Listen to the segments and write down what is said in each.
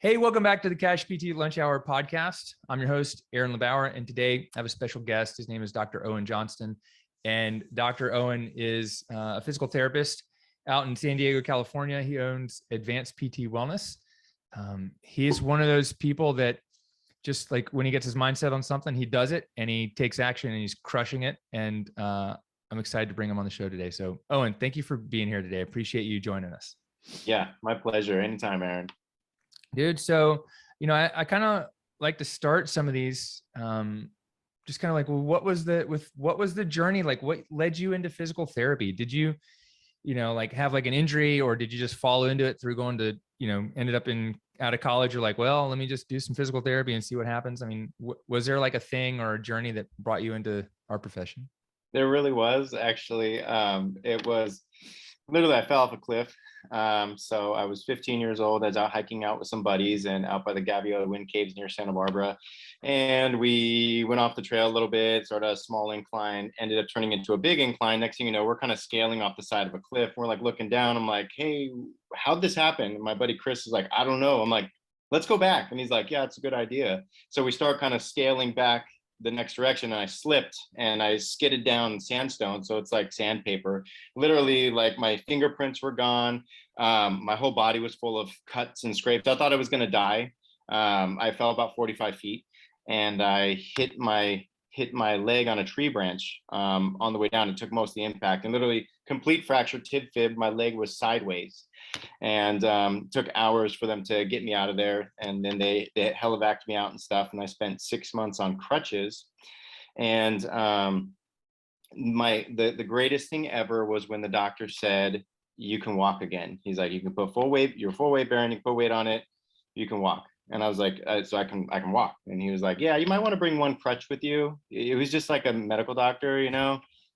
Hey, welcome back to the Cash PT Lunch Hour podcast. I'm your host, Aaron LeBauer, and today I have a special guest. His name is Dr. Owen Johnston, and Dr. Owen is a physical therapist out in San Diego, California. He owns Advanced PT Wellness. He is one of those people that just like when he gets his mindset on something, he does it and he takes action and he's crushing it. And I'm excited to bring him on the show today. So Owen, thank you for being here today. I appreciate you joining us. Yeah, my pleasure. Anytime, Aaron. Dude, so, I kind of like to start some of these, just kind of like, well, what was the journey? Like what led you into physical therapy? Did you, like have like an injury, or did you just fall into it through going to, ended up out of college? You're like, well, let me just do some physical therapy and see what happens. I mean, was there like a thing or a journey that brought you into our profession? There really was actually. It was literally, I fell off a cliff. So I was 15 years old. I was out hiking out with some buddies and out by the Gaviota Wind Caves near Santa Barbara. And we went off the trail a little bit, sort of a small incline, ended up turning into a big incline. Next thing you know, we're kind of scaling off the side of a cliff. We're like looking down. I'm like, hey, how'd this happen? And my buddy Chris is like, I don't know. I'm like, let's go back. And he's like, yeah, it's a good idea. So we start kind of scaling back the next direction, and I slipped and I skidded down sandstone. So it's like sandpaper. Literally, like my fingerprints were gone. My whole body was full of cuts and scrapes. I thought I was going to die. I fell about 45 feet and I hit my leg on a tree branch on the way down. It took most of the impact and literally complete fractured tib fib. My leg was sideways, and took hours for them to get me out of there. And then they helivaced me out and stuff. And I spent 6 months on crutches. And the greatest thing ever was when the doctor said, you can walk again. He's like, you can put full weight, you're full weight bearing, you can put weight on it, you can walk. And I was like, so I can walk. And he was like, yeah, you might want to bring one crutch with you. It was just like a medical doctor,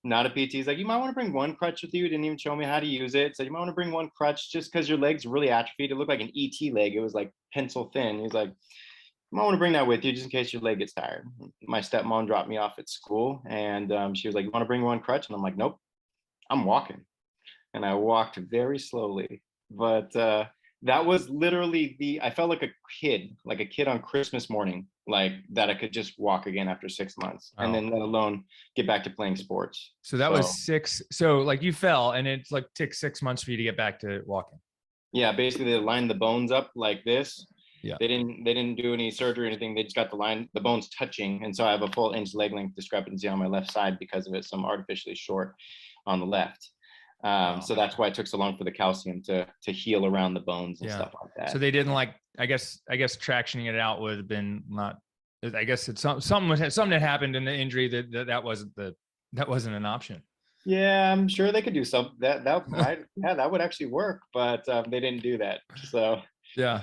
not a PT. He's like, you might want to bring one crutch with you. He didn't even show me how to use it. So you might want to bring one crutch just because your leg's really atrophied. It looked like an ET leg. It was like pencil thin. He's like, you might want to bring that with you just in case your leg gets tired. My stepmom dropped me off at school, and she was like, you want to bring one crutch? And I'm like, nope, I'm walking. And I walked very slowly. But that was literally I felt like a kid on Christmas morning, like that I could just walk again after 6 months, and then let alone get back to playing sports. So that was six. So like you fell and it's like took 6 months for you to get back to walking. Yeah, basically they lined the bones up like this. Yeah. They didn't do any surgery or anything. They just got the bones touching. And so I have a full inch leg length discrepancy on my left side because of it. So I'm artificially short on the left. So that's why it took so long for the calcium to heal around the bones and stuff like that. So they didn't I guess tractioning it out would have been not, I guess it's something that happened in the injury that wasn't an option. Yeah, I'm sure they could do something that would actually work, but they didn't do that. So yeah.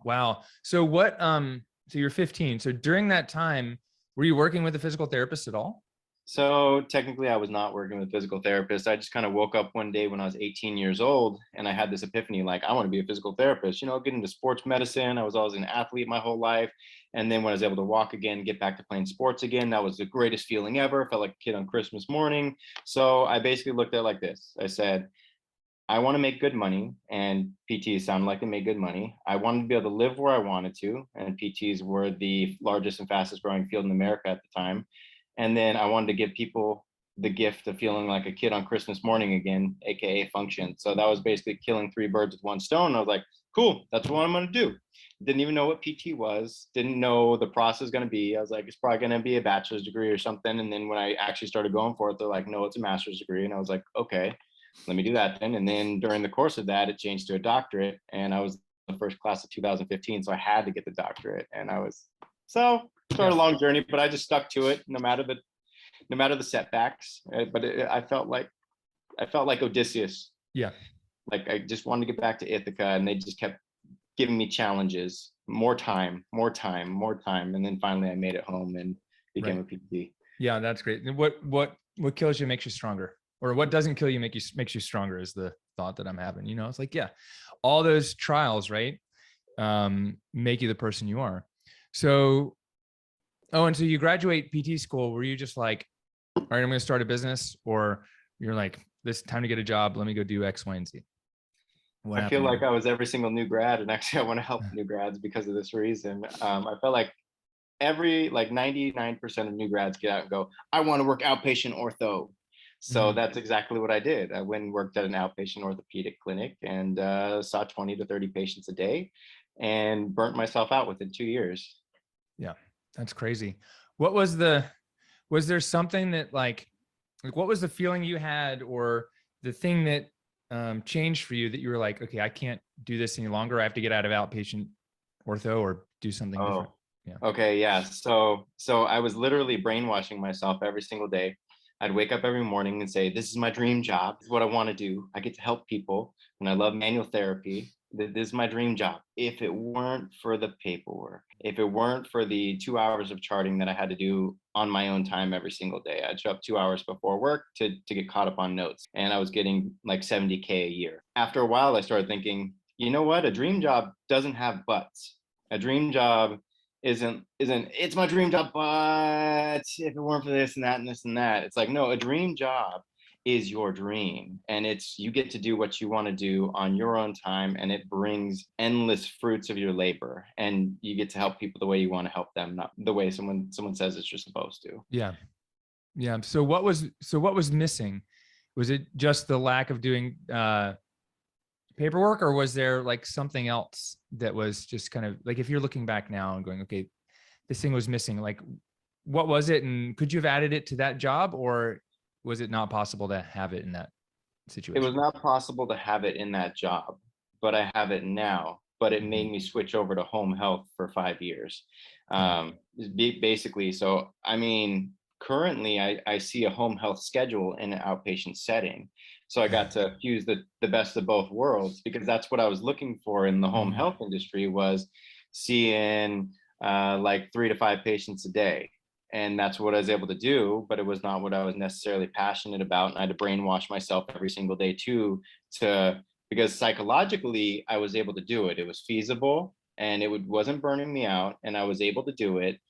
Wow. So so you're 15. So during that time, were you working with a physical therapist at all? So technically I was not working with a physical therapist. I just kind of woke up one day when I was 18 years old and I had this epiphany, like, I want to be a physical therapist, get into sports medicine. I was always an athlete my whole life. And then when I was able to walk again, get back to playing sports again, that was the greatest feeling ever. I felt like a kid on Christmas morning. So I basically looked at it like this. I said, I want to make good money, and PTs sounded like they made good money. I wanted to be able to live where I wanted to, and PTs were the largest and fastest growing field in America at the time. And then I wanted to give people the gift of feeling like a kid on Christmas morning again, AKA function. So that was basically killing 3 birds with one stone. I was like, cool, that's what I'm going to do. Didn't even know what PT was, didn't know the process was going to be. I was like, it's probably going to be a bachelor's degree or something. And then when I actually started going for it, they're like, no, it's a master's degree. And I was like, okay, let me do that then. And then during the course of that, it changed to a doctorate. And I was the first class of 2015. So I had to get the doctorate. And I was, sort of a long journey, but I just stuck to it no matter the setbacks. But I felt like Odysseus. Yeah. Like I just wanted to get back to Ithaca, and they just kept giving me challenges, more time. And then finally I made it home and became a PT. Yeah, that's great. What kills you makes you stronger, or what doesn't kill you makes you stronger is the thought that I'm having. It's like, yeah, all those trials, right, make you the person you are. So, and so you graduate PT school. Were you just like, all right, I'm going to start a business, or you're like, this time to get a job, let me go do X, Y, and Z? What I feel happened like there? I was every single new grad, and actually I want to help new grads because of this reason. I felt like every like 99% of new grads get out and go, I want to work outpatient ortho. So Mhm. that's exactly what I did. I went and worked at an outpatient orthopedic clinic and saw 20 to 30 patients a day and burnt myself out within 2 years. Yeah, that's crazy. What was there something that like what was the feeling you had or the thing that changed for you that you were like, okay, I can't do this any longer. I have to get out of outpatient ortho or do something different. Oh, Yeah. okay, yeah. So I was literally brainwashing myself every single day. I'd wake up every morning and say, "This is my dream job. This is what I want to do. I get to help people, and I love manual therapy. This is my dream job." If it weren't for the paperwork, if it weren't for the 2 hours of charting that I had to do on my own time every single day, I'd show up 2 hours before work to get caught up on notes, and I was getting like 70K a year. After a while, I started thinking, you know what? A dream job doesn't have buts. A dream job isn't it's my dream job, but if it weren't for this and that and this and that, it's like, no, a dream job is your dream, and it's you get to do what you want to do on your own time, and it brings endless fruits of your labor, and you get to help people the way you want to help them, not the way someone says it's you're supposed to. Yeah. Yeah. So what was missing? Was it just the lack of doing paperwork, or was there like something else that was just kind of like, if you're looking back now and going, okay, this thing was missing, like what was it? And could you have added it to that job, or was it not possible to have it in that It was situation? not possible to have it in that job, but I have it now. But it Mhm. made me switch over to home health for 5 years. Yeah. Basically, so I mean, currently I see a home health schedule in an outpatient setting. So I got to fuse the best of both worlds, because that's what I was looking for in the home Mhm. health industry, was seeing like 3 to 5 patients a day, and that's what I was able to do, but it was not what I was necessarily passionate about, and I had to brainwash myself every single day too, to because psychologically I was able to do it. It was feasible, and wasn't burning me out, and I was able to do it.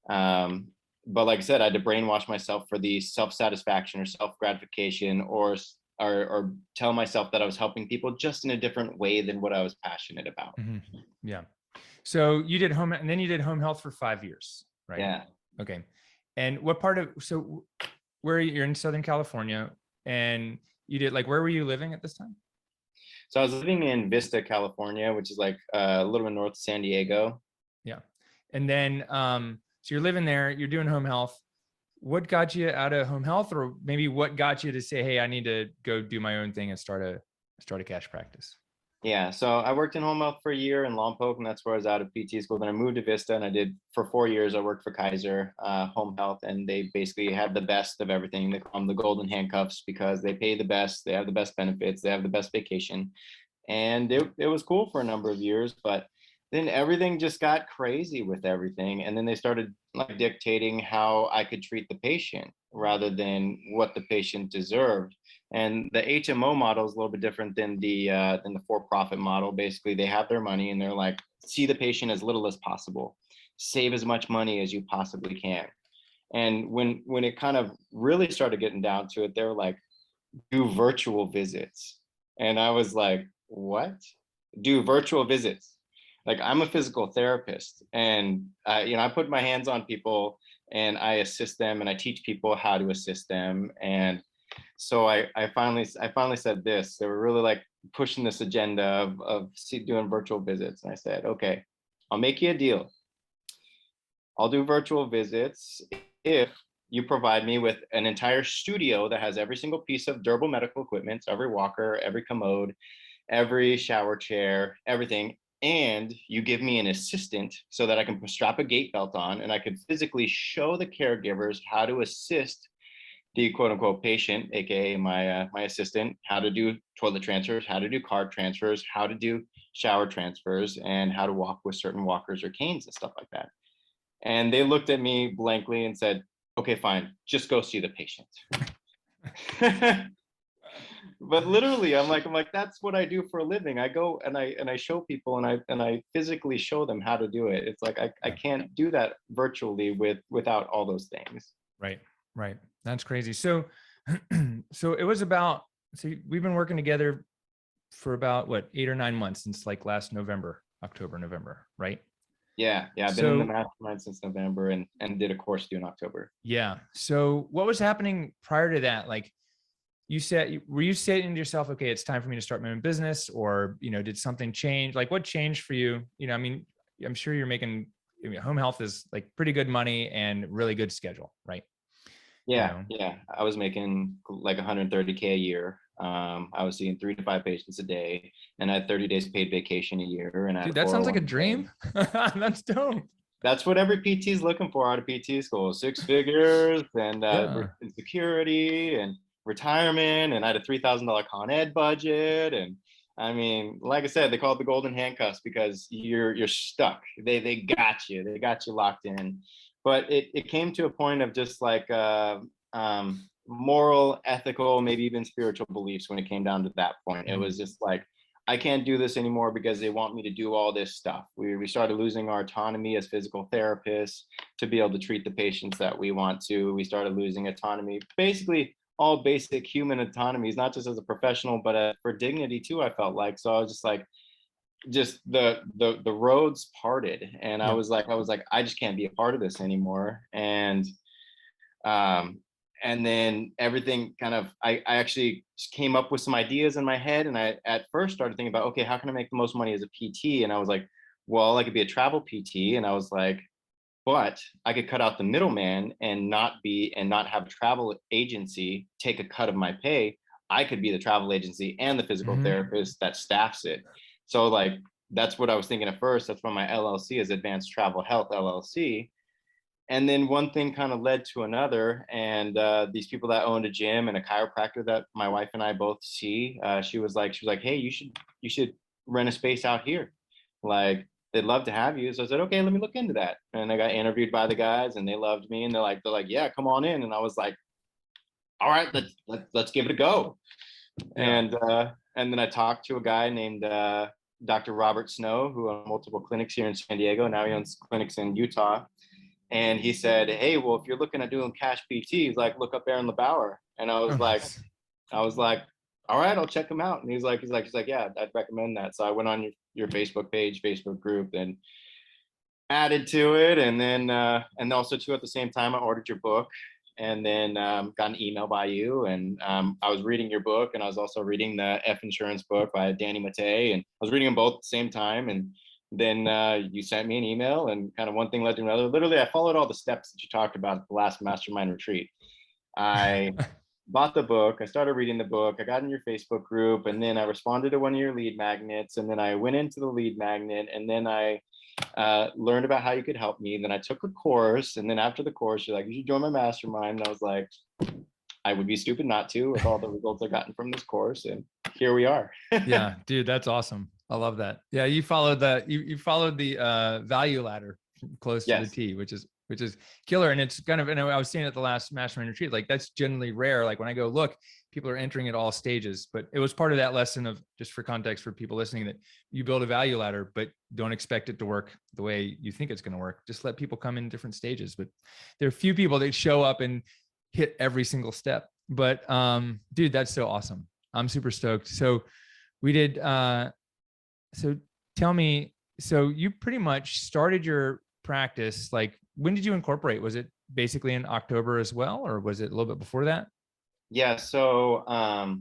Um, but like I said, I had to brainwash myself for the self-satisfaction or self-gratification, or tell myself that I was helping people just in a different way than what I was passionate about. Mhm. Yeah. So you did home, and then you did home health for 5 years, right? Yeah. Okay. And what part of, so where you're in Southern California, and you did like, where were you living at this time? So I was living in Vista, California, which is like a little bit north of San Diego. Yeah. And then, so you're living there, you're doing home health. What got you out of home health, or maybe what got you to say, hey, I need to go do my own thing and start a cash practice? Yeah, so I worked in home health for a year in Lompoc, and that's where I was out of PT school. Then I moved to Vista, and I did for 4 years. I worked for Kaiser Home Health, and they basically have the best of everything. They call them the golden handcuffs because they pay the best, they have the best benefits, they have the best vacation, and it was cool for a number of years. But then everything just got crazy with everything, and then they started like dictating how I could treat the patient rather than what the patient deserved. And the HMO model is a little bit different than the for-profit model. Basically, they have their money and they're like, see the patient as little as possible, save as much money as you possibly can. And when it kind of really started getting down to it, they were like, do virtual visits. And I was like, what? Do virtual visits? Like, I'm a physical therapist, and I put my hands on people and I assist them, and I teach people how to assist them. And so I finally said this. They were really like pushing this agenda of doing virtual visits, and I said, okay, I'll make you a deal. I'll do virtual visits if you provide me with an entire studio that has every single piece of durable medical equipment, every walker, every commode, every shower chair, everything. And you give me an assistant so that I can strap a gait belt on and I can physically show the caregivers how to assist the quote unquote patient, aka my assistant, how to do toilet transfers, how to do card transfers, how to do shower transfers, and how to walk with certain walkers or canes and stuff like that. And they looked at me blankly and said, okay, fine, just go see the patient. But literally, I'm like, that's what I do for a living. I go and I show people, and I physically show them how to do it. It's like I Yeah. can't do that virtually without all those things. Right. Right. That's crazy. So, so it was about, so we've been working together for about what, 8 or 9 months, since like last October, November, right? Yeah, I've been in the So mastermind since November and did a course due in October. yeah. So what was happening prior to that? Like you said, were you saying to yourself, okay, it's time for me to start my own business, or, did something change? Like what changed for you? I mean, I'm sure you're making, home health is like pretty good money and really good schedule, right? Yeah. I was making like 130K a year. I was seeing 3 to 5 patients a day, and I had 30 days paid vacation a year, and I had Dude, a that sounds like a 401k. dream. That's dope. That's what every PT is looking for out of PT school: 6 figures and Yeah. security and retirement. And I had a $3,000 Con Ed budget. And I mean, like I said, they call it the golden handcuffs because you're stuck. They got you. They got you locked in. But it came to a point of just like moral, ethical, maybe even spiritual beliefs when it came down to that point. It was just like, I can't do this anymore because they want me to do all this stuff. We started losing our autonomy as physical therapists to be able to treat the patients that we want to. We started losing autonomy, basically all basic human autonomies, not just as a professional, but for dignity too, I felt like. So I was just like, just the roads parted. And I Yep. was like, I just can't be a part of this anymore. Um, and then everything kind of, I actually came up with some ideas in my head. And I at first started thinking about, okay, how can I make the most money as a PT? And I was like, well, I could be a travel PT. And I was like, but I could cut out the middleman and not have a travel agency take a cut of my pay. I could be the travel agency and the physical Mm-hmm. therapist that staffs it. So like, that's what I was thinking at first. That's why my LLC is Advanced Travel Health LLC. And then one thing kind of led to another. And these people that owned a gym and a chiropractor that my wife and I both see, she was like, hey, you should rent a space out here. Like, they'd love to have you. So I said, okay, let me look into that. And I got interviewed by the guys, and they loved me. And they're like, yeah, come on in. And I was like, all right, let's give it a go. Yeah. And then I talked to a guy named Dr. Robert Snow, who owns multiple clinics here in San Diego. Now he owns clinics in Utah. And he said, hey, well, if you're looking at doing cash PT, he's like, look up Aaron LeBauer. And Oh, nice. I was like, all right, I'll check him out. And he's like, yeah, I'd recommend that. So I went on your Facebook page, Facebook group, and added to it. And then, and also too, at the same time, I ordered your book, and then got an email by you. And I was reading your book, and I was also reading the F Insurance book by Danny Mattei. And I was reading them both at the same time. And then you sent me an email, and kind of one thing led to another. Literally, I followed all the steps that you talked about at the last mastermind retreat. I bought the book. I started reading the book. I got in your Facebook group, and then I responded to one of your lead magnets. And then I went into the lead magnet, and then I learned about how you could help me. And then I took a course. And then after the course, you're like, you should join my mastermind. And I was like, I would be stupid not to, with all the results I've gotten from this course. And here we are. Yeah, dude, that's awesome. I love that. Yeah, you followed you followed the value ladder close to the Yes. T, which is killer. And it's kind of, and I was saying at the last mastermind retreat, like that's generally rare. Like when I go look, people are entering at all stages, but it was part of that lesson of, just for context for people listening, that you build a value ladder, but don't expect it to work the way you think it's going to work. Just let people come in different stages. But there are few people that show up and hit every single step. But dude, that's so awesome. I'm super stoked. So we did, so tell me, so you pretty much started your practice, like when did you incorporate? Was it basically in October as well, or was it a little bit before that? Yeah. So I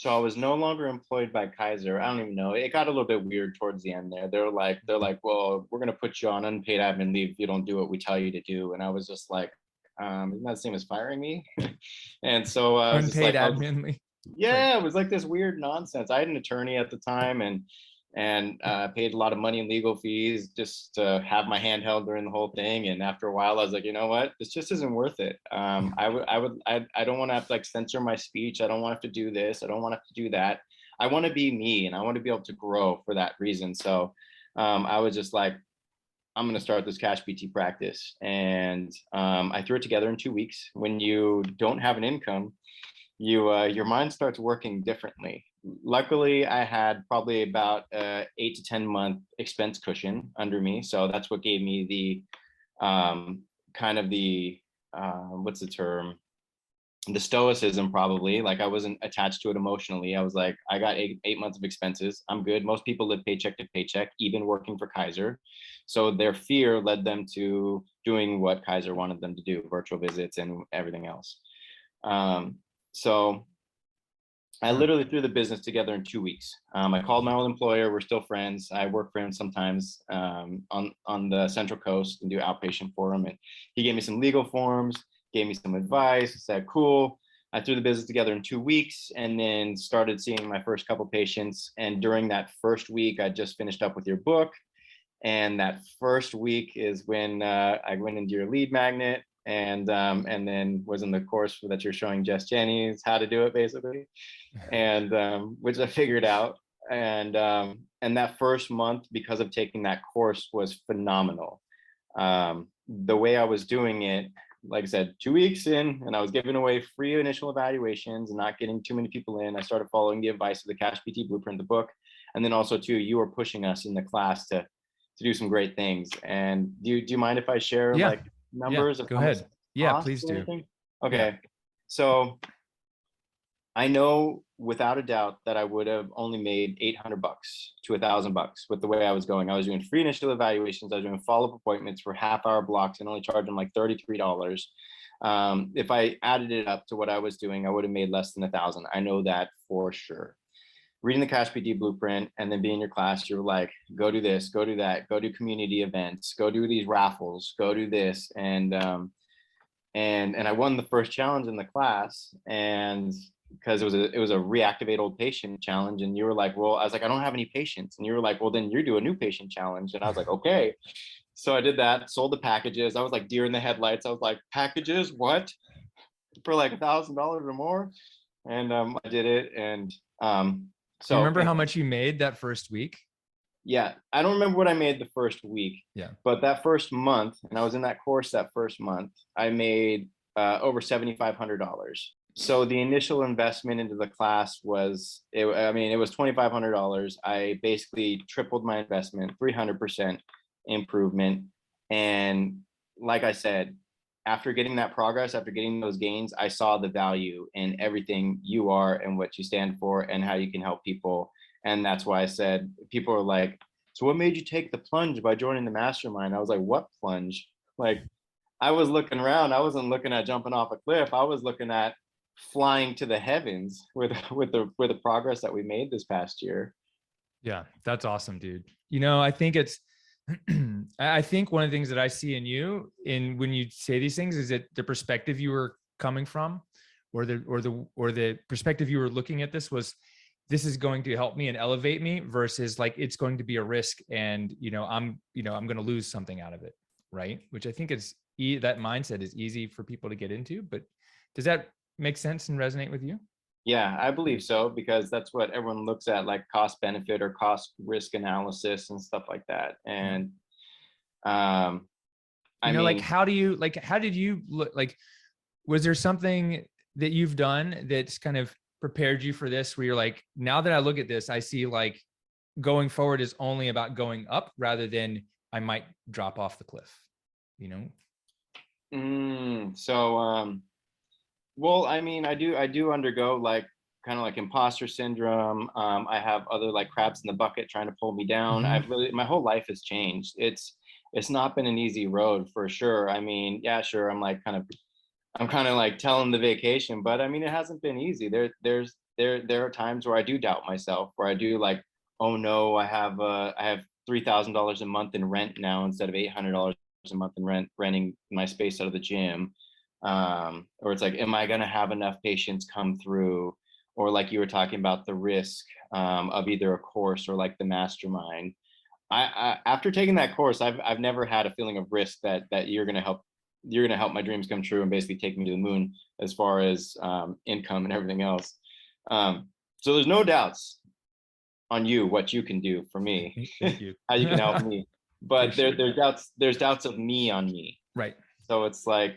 was no longer employed by Kaiser. I don't even know. It got a little bit weird towards the end there. They're like, well, we're gonna put you on unpaid admin leave if you don't do what we tell you to do. And I was just like, isn't that the same as firing me? And so I was just Unpaid like, admin leave. yeah, it was like this weird nonsense. I had an attorney at the time, and paid a lot of money in legal fees just to have my hand held during the whole thing. And after a while, I was like, you know what, this just isn't worth it. I don't want to have to like censor my speech. I don't want to have to do this. I don't want to have to do that. I want to be me, and I want to be able to grow for that reason. So I was just like, I'm going to start this cash PT practice. And I threw it together in 2 weeks. When you don't have an income, your mind starts working differently. Luckily, I had probably about 8 to 10 month expense cushion under me, so that's what gave me the kind of the what's the term? the stoicism, probably. Like, I wasn't attached to it emotionally. I was like, I got eight months of expenses, I'm good. Most people live paycheck to paycheck, even working for Kaiser. So their fear led them to doing what Kaiser wanted them to do, virtual visits and everything else. So I literally threw the business together in 2 weeks. I called my old employer. We're still friends. I work for him sometimes on the Central Coast and do outpatient for him. And he gave me some legal forms, gave me some advice, said, cool. I threw the business together in 2 weeks and then started seeing my first couple patients. And during that first week, I just finished up with your book. And that first week is when I went into your lead magnet and then was in the course that you're showing Jess Jennings how to do it, basically, and which I figured out. And that first month, because of taking that course, was phenomenal. The way I was doing it, like I said, 2 weeks in, and I was giving away free initial evaluations and not getting too many people in. I started following the advice of the Cash PT Blueprint, the book, and then also too, you were pushing us in the class to do some great things. And do you mind if I share like numbers of go how much ahead. it Yeah, costs please or do. anything? Okay. So I know without a doubt that I would have only made $800 to $1,000 with the way I was going. I was doing free initial evaluations. I was doing follow-up appointments for half-hour blocks and only charging like $33. If I added it up to what I was doing, I would have made less than 1,000. I know that for sure. Reading the Cash PT Blueprint and then being in your class, you're like, go do this, go do that, go do community events, go do these raffles, go do this. And I won the first challenge in the class, and because it was a reactivate old patient challenge. And you were like, well, I was like, I don't have any patients. And you were like, well, then you do a new patient challenge. And I was like, okay. So I did that, sold the packages. I was like deer in the headlights. I was like, packages, what? For like $1,000 or more. And I did it. And Do you remember how much you made that first week? Yeah, I don't remember what I made the first week. Yeah. But that first month, and I was in that course that first month, I made over $7,500. So the initial investment into the class was, it was $2,500. I basically tripled my investment, 300% improvement. And like I said, after getting that progress, after getting those gains, I saw the value in everything you are and what you stand for and how you can help people. And that's why I said, people are like, so what made you take the plunge by joining the mastermind? I was like, what plunge? Like, I was looking around. I wasn't looking at jumping off a cliff. I was looking at flying to the heavens with the progress that we made this past year. Yeah, that's awesome, dude. You know, I think it's I think one of the things that I see in you when you say these things is that the perspective you were coming from, or the perspective you were looking at this was, this is going to help me and elevate me, versus like it's going to be a risk and I'm going to lose something out of it, right? Which I think is that mindset is easy for people to get into. But does that make sense and resonate with you? Yeah, I believe so, because that's what everyone looks at, like cost benefit or cost risk analysis and stuff like that. And like how did you look, like, was there something that you've done that's kind of prepared you for this, where you're like, now that I look at this, I see like going forward is only about going up rather than I might drop off the cliff, Well, I mean, I do undergo like kind of like imposter syndrome. I have other like crabs in the bucket trying to pull me down. Mm-hmm. My whole life has changed. It's not been an easy road for sure. I mean, yeah, sure. I'm kind of like telling the vacation, but I mean, it hasn't been easy. There are times where I do doubt myself, where I do like, oh no, I have $3,000 a month in rent now instead of $800 a month in renting my space out of the gym. Or it's like, am I going to have enough patients come through? Or like you were talking about the risk of either a course or like the mastermind. I after taking that course, I've never had a feeling of risk that you're going to help my dreams come true and basically take me to the moon as far as income and everything else. So there's no doubts on you, what you can do for me. Thank you. How you can help me. But Appreciate there's doubts of me on me. Right. So it's like,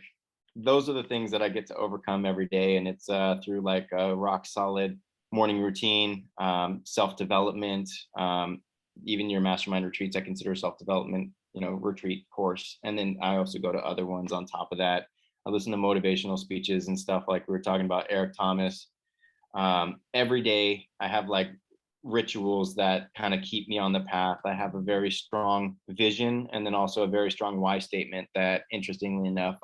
those are the things that I get to overcome every day. And it's through like a rock solid morning routine, self-development, even your mastermind retreats, I consider self-development, retreat course. And then I also go to other ones on top of that. I listen to motivational speeches and stuff like we were talking about Eric Thomas. Every day I have like rituals that kind of keep me on the path. I have a very strong vision and then also a very strong why statement that, interestingly enough,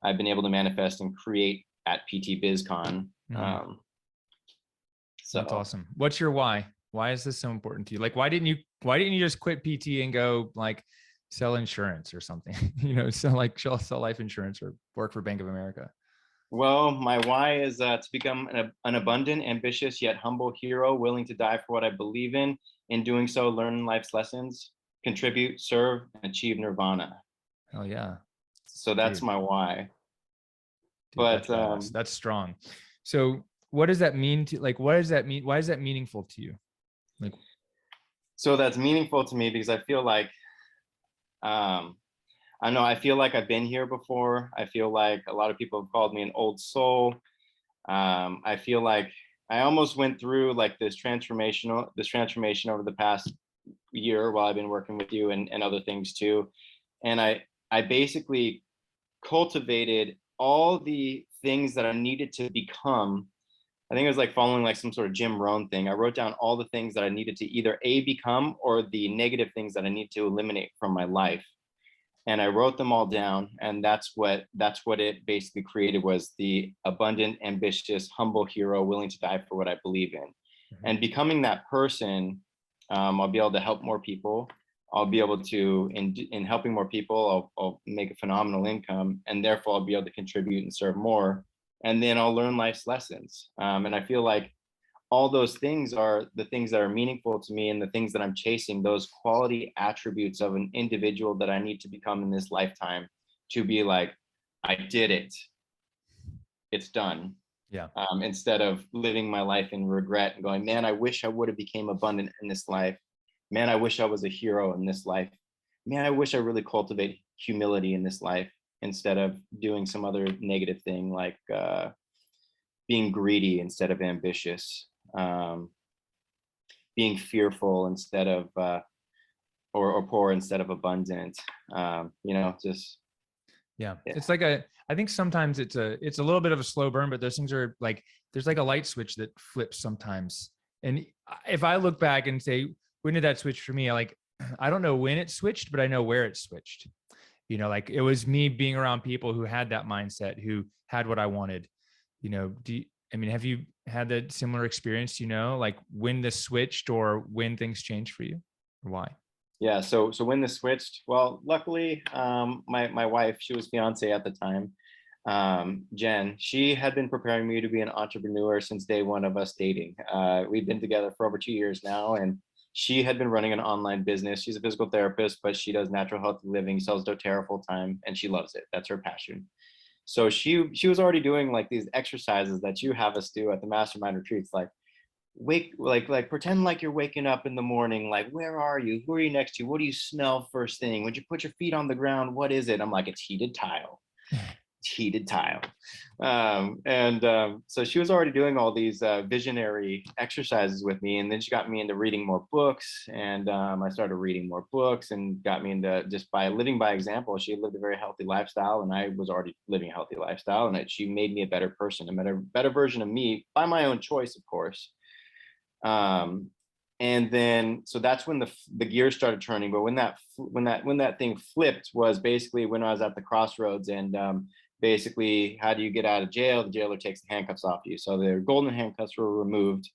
I've been able to manifest and create at PT BizCon. Mm-hmm. So that's awesome. What's your why? Why is this so important to you? Like, why didn't you just quit PT and go like sell insurance or something? Sell life insurance or work for Bank of America? Well, my why is to become an abundant, ambitious, yet humble hero, willing to die for what I believe in. In doing so, learn life's lessons, contribute, serve, and achieve nirvana. Oh yeah. So that's my why. Dude, but that's strong. So what does that mean to what does that mean? Why is that meaningful to you? So that's meaningful to me because I feel like I feel like I've been here before. I feel like a lot of people have called me an old soul. I feel like I almost went through like this transformation over the past year while I've been working with you and other things too. And I basically cultivated all the things that I needed to become. I think it was like following like some sort of Jim Rohn thing. I wrote down all the things that I needed to either become or the negative things that I need to eliminate from my life. And I wrote them all down, and that's what it basically created, was the abundant, ambitious, humble hero willing to die for what I believe in. Mm-hmm. And becoming that person, I'll be able to help more people. I'll be able to, in helping more people, I'll make a phenomenal income, and therefore I'll be able to contribute and serve more. And then I'll learn life's lessons. And I feel like all those things are the things that are meaningful to me and the things that I'm chasing, those quality attributes of an individual that I need to become in this lifetime to be like, I did it. It's done. Yeah. Instead of living my life in regret and going, man, I wish I would have became abundant in this life. Man, I wish I was a hero in this life. Man, I wish I really cultivate humility in this life instead of doing some other negative thing like being greedy instead of ambitious. Being fearful instead of or poor instead of abundant. Just yeah. It's like I think sometimes it's a little bit of a slow burn, but those things are like there's like a light switch that flips sometimes. And if I look back and say, when did that switch for me? Like, I don't know when it switched, but I know where it switched. Like it was me being around people who had that mindset, who had what I wanted. Have you had that similar experience, like when this switched or when things changed for you, or why? Yeah. So when this switched, well, luckily, my wife, she was fiance at the time, Jen, she had been preparing me to be an entrepreneur since day one of us dating. We've been together for over 2 years now, and she had been running an online business. She's a physical therapist, but she does natural healthy living, sells doTERRA full time, and she loves it. That's her passion. So she was already doing like these exercises that you have us do at the mastermind retreats, like pretend like you're waking up in the morning, like where are you? Who are you next to? What do you smell first thing? When you put your feet on the ground, what is it? I'm like, it's heated tile. Heated tile. So she was already doing all these visionary exercises with me, and then she got me into reading more books, and I started reading more books and got me into, just by living by example. She lived a very healthy lifestyle, and I was already living a healthy lifestyle, and she made me a better person, a better version of me by my own choice, of course. And then so that's when the gears started turning. But when that thing flipped was basically when I was at the crossroads, and basically, how do you get out of jail? The jailer takes the handcuffs off you. So the golden handcuffs were removed.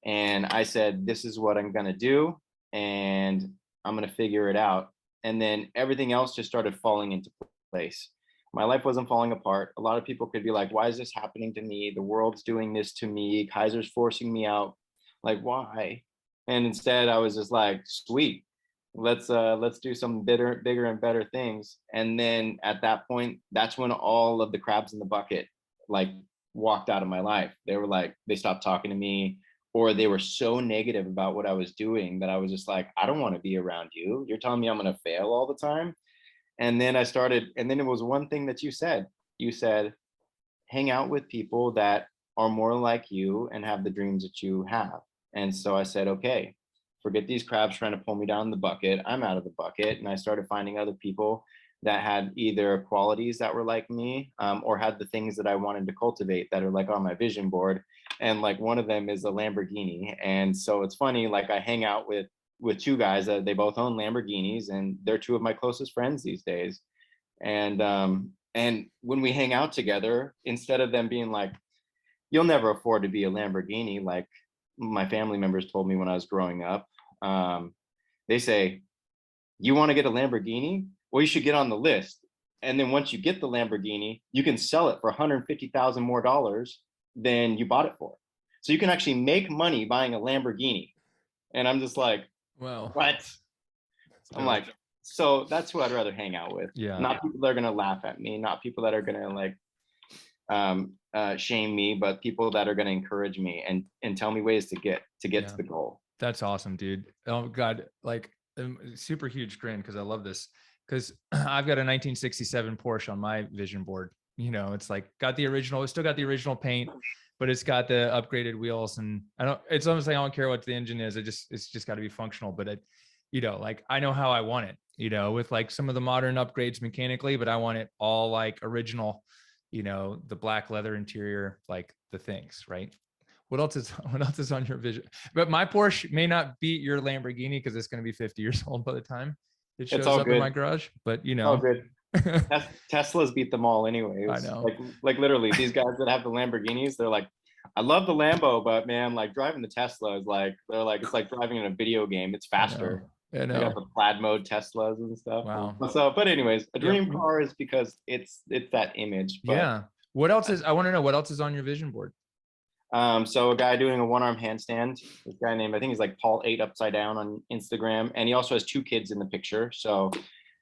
And I said, this is what I'm going to do. And I'm going to figure it out. And then everything else just started falling into place. My life wasn't falling apart. A lot of people could be like, why is this happening to me? The world's doing this to me. Kaiser's forcing me out. Like, why? And instead, I was just like, sweet. Let's do some bigger and better things. And then at that point, that's when all of the crabs in the bucket like walked out of my life. They were like, they stopped talking to me, or they were so negative about what I was doing that I was just like, I don't want to be around you. You're telling me I'm going to fail all the time. And then it was one thing that you said, hang out with people that are more like you and have the dreams that you have. And so I said, okay, forget these crabs trying to pull me down the bucket. I'm out of the bucket. And I started finding other people that had either qualities that were like me, or had the things that I wanted to cultivate that are like on my vision board. And like one of them is a Lamborghini. And so it's funny, like I hang out with two guys that they both own Lamborghinis, and they're two of my closest friends these days. And when we hang out together, instead of them being like, you'll never afford to be a Lamborghini, like my family members told me when I was growing up, they say, you want to get a Lamborghini? Well, you should get on the list. And then once you get the Lamborghini, you can sell it for 150,000 more dollars than you bought it for. So you can actually make money buying a Lamborghini. And I'm just like, Wow. what? I'm like, so that's who I'd rather hang out with. Yeah. Not people that are gonna laugh at me, not people that are gonna like shame me, but people that are gonna encourage me and tell me ways to get to the goal. That's awesome, dude. Oh God, like super huge grin because I love this. Because I've got a 1967 Porsche on my vision board. You know, it's like it's still got the original paint, but it's got the upgraded wheels. And it's almost like I don't care what the engine is. It's just got to be functional. But like I know how I want it, with like some of the modern upgrades mechanically, but I want it all like original, the black leather interior, like the things, right? What else is on your vision? But my Porsche may not beat your Lamborghini because it's going to be 50 years old by the time it shows up in my garage. But all good. Teslas beat them all anyways. I know. Like literally these guys that have the Lamborghinis, they're like, I love the Lambo, but man, like driving the Tesla is like, they're like, it's like driving in a video game. It's faster. I know. They got the plaid mode Teslas and stuff. Wow. So, but anyways, a dream car is because it's that image. But, yeah. What else I want to know what else is on your vision board? So a guy doing a one-arm handstand, this guy named, I think he's like Paul 8 upside down on Instagram. And he also has 2 kids in the picture. So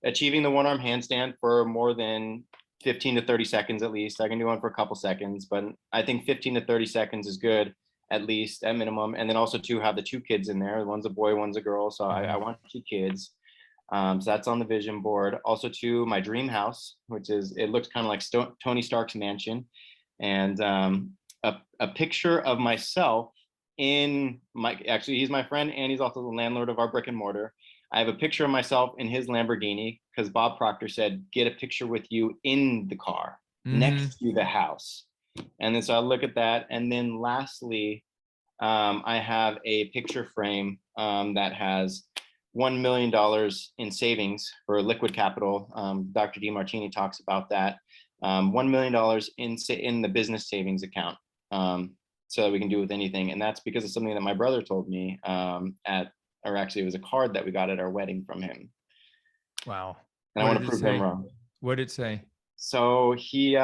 achieving the one-arm handstand for more than 15 to 30 seconds, at least. I can do one for a couple seconds, but I think 15 to 30 seconds is good, at least at minimum. And then also to have the 2 kids in there. One's a boy, one's a girl. So I want 2 kids. So that's on the vision board. Also to my dream house, it looks kind of like Tony Stark's mansion. And, a picture of myself actually he's my friend and he's also the landlord of our brick and mortar. I have a picture of myself in his Lamborghini because Bob Proctor said, get a picture with you in the car next to the house. And then so I look at that. And then lastly, I have a picture frame that has $1 million in savings for liquid capital. Dr. DeMartini talks about that. $1 million in the business savings account. So that we can do with anything. And that's because of something that my brother told me or actually it was a card that we got at our wedding from him. Wow. And I want to prove him wrong. What did it say? So he,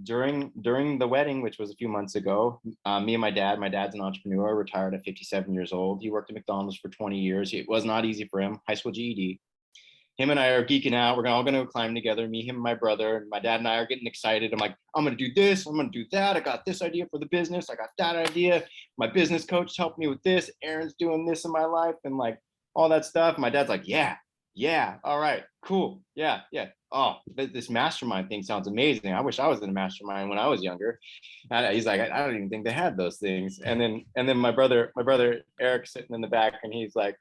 during the wedding, which was a few months ago, me and my dad's an entrepreneur, retired at 57 years old. He worked at McDonald's for 20 years. It was not easy for him, high school GED. Him and I are geeking out. We're all going to climb together. Me, him, and my brother. And my dad and I are getting excited. I'm like, I'm going to do this. I'm going to do that. I got this idea for the business. I got that idea. My business coach helped me with this. Aaron's doing this in my life and like all that stuff. My dad's like, yeah. All right, cool. Yeah. Oh, this mastermind thing sounds amazing. I wish I was in a mastermind when I was younger. He's like, I don't even think they had those things. And then my brother Eric's sitting in the back and he's like,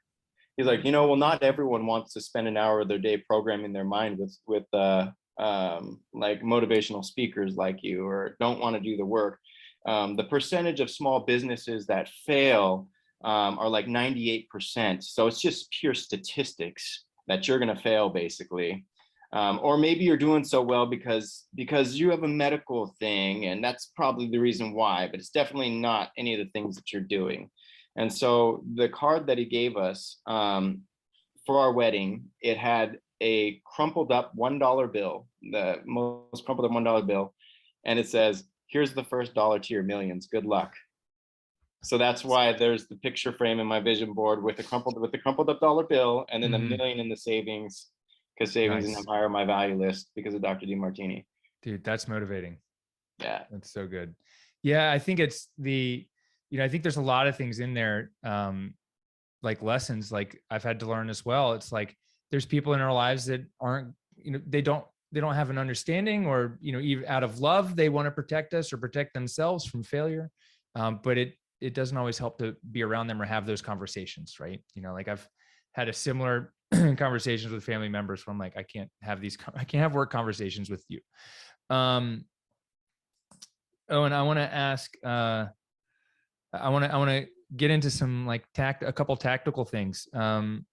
well, not everyone wants to spend an hour of their day programming their mind with like motivational speakers like you, or don't want to do the work. The percentage of small businesses that fail are like 98%. So it's just pure statistics that you're going to fail, basically. Or maybe you're doing so well because you have a medical thing, and that's probably the reason why, but it's definitely not any of the things that you're doing. And so the card that he gave us for our wedding, it had a crumpled up $1 bill, the most crumpled up $1 bill. And it says, here's the first dollar to your millions. Good luck. So that's why there's the picture frame in my vision board with the crumpled up dollar bill, and then the million in the savings, because savings is higher on my value list because of Dr. DeMartini. Dude, that's motivating. Yeah. That's so good. Yeah. I think it's I think there's a lot of things in there, like lessons, like I've had to learn as well. It's like, there's people in our lives that aren't, they don't have an understanding, or, even out of love, they want to protect us or protect themselves from failure. But it doesn't always help to be around them or have those conversations. Right. Like I've had a similar conversations with family members where I'm like, I can't have work conversations with you. And I want to ask, I want to get into some like a couple tactical things. And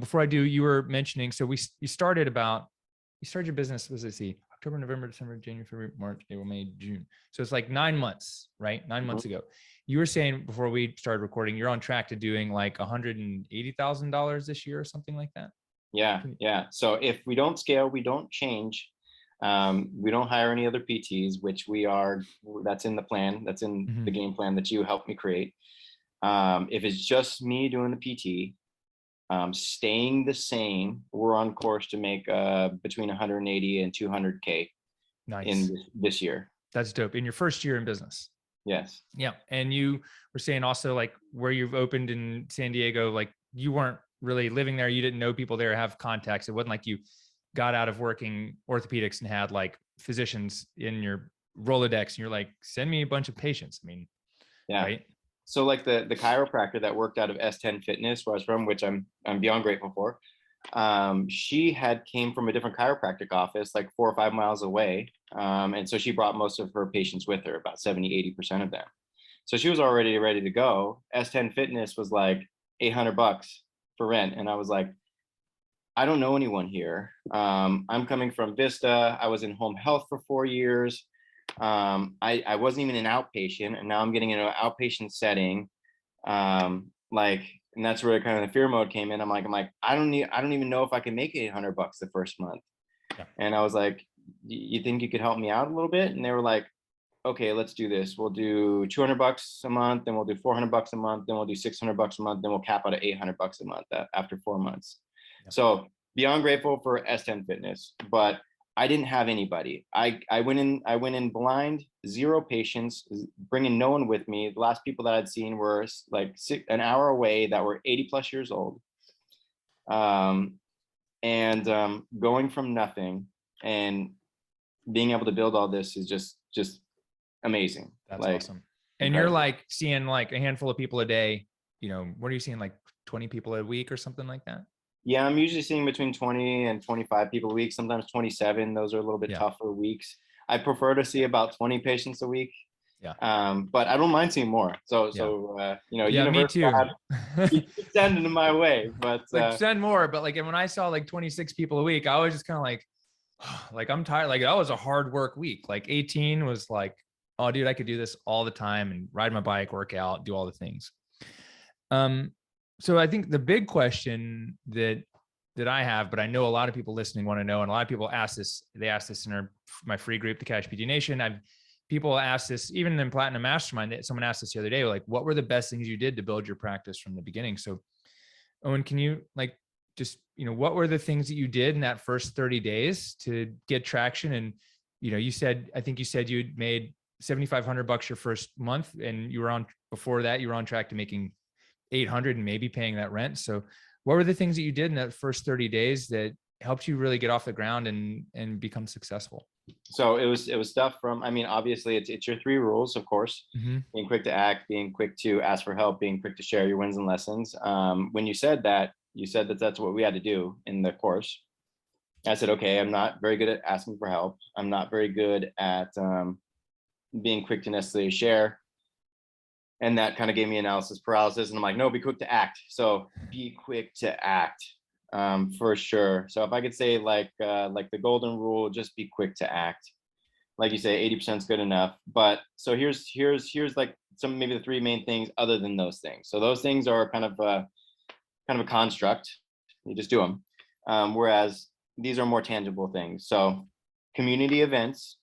before I do, you were mentioning, so you started your business, was it October, November, December, January, February, March, April, May, June. So it's like 9 months, right? 9 months ago. You were saying before we started recording, you're on track to doing like $180,000 this year or something like that. Yeah. So if we don't scale, we don't change. We don't hire any other PTs, which that's in the plan. That's in the game plan that you helped me create. If it's just me doing the PT, staying the same, we're on course to make between 180 and 200K in this year. That's dope. In your first year in business. Yes. Yeah. And you were saying also like where you've opened in San Diego, like you weren't really living there. You didn't know people there, have contacts. It wasn't like you got out of working orthopedics and had like physicians in your Rolodex and you're like, send me a bunch of patients. I mean, yeah. Right. So like the chiropractor that worked out of S10 Fitness, where I was from, which I'm beyond grateful for. She came from a different chiropractic office, like 4 or 5 miles away. And so she brought most of her patients with her, about 70-80% of them. So she was already ready to go. S10 Fitness was like $800 for rent. And I was like, I don't know anyone here. I'm coming from Vista. I was in home health for 4 years. I wasn't even an outpatient, and now I'm getting into an outpatient setting. And that's where kind of the fear mode came in. I'm like, I don't even know if I can make $800 the first month. Yeah. And I was like, you think you could help me out a little bit? And they were like, okay, let's do this. We'll do $200 a month, then we'll do $400 a month, then we'll do $600 a month, then we'll cap out at $800 a month after 4 months. Yeah. So beyond grateful for S10 Fitness, but I didn't have anybody. I went in blind, 0 patients, bringing no one with me. The last people that I'd seen were like an hour away that were 80+ years old. Going from nothing and being able to build all this is just amazing. That's awesome. And incredible. You're like seeing like a handful of people a day, what are you seeing, like 20 people a week or something like that? Yeah, I'm usually seeing between 20 and 25 people a week, sometimes 27. Those are a little bit tougher weeks. I prefer to see about 20 patients a week. Yeah. But I don't mind seeing more. Me too. Keep sending them my way, but send more. But like when I saw like 26 people a week, I was just kind of like, I'm tired. Like that was a hard work week. Like 18 was like, oh dude, I could do this all the time and ride my bike, work out, do all the things. So I think the big question that I have, but I know a lot of people listening want to know, and a lot of people ask this, they asked this in my free group, the Cash PT Nation. People ask this, even in Platinum Mastermind, someone asked this the other day, like, what were the best things you did to build your practice from the beginning? So Owen, can you what were the things that you did in that first 30 days to get traction? And, I think you said you'd made $7,500 your first month, and before that, you were on track to making 800 and maybe paying that rent. So what were the things that you did in that first 30 days that helped you really get off the ground and become successful? So it was stuff from, obviously it's your 3 rules, of course, being quick to act, being quick to ask for help, being quick to share your wins and lessons. When you said that that's what we had to do in the course. I said, okay, I'm not very good at asking for help. I'm not very good at being quick to necessarily share. And that kind of gave me analysis paralysis. And I'm like, no, be quick to act. So be quick to act, for sure. So if I could say like the golden rule, just be quick to act. Like you say, 80% is good enough. But so here's like maybe the 3 main things other than those things. So those things are kind of a construct. You just do them. Whereas these are more tangible things. So community events,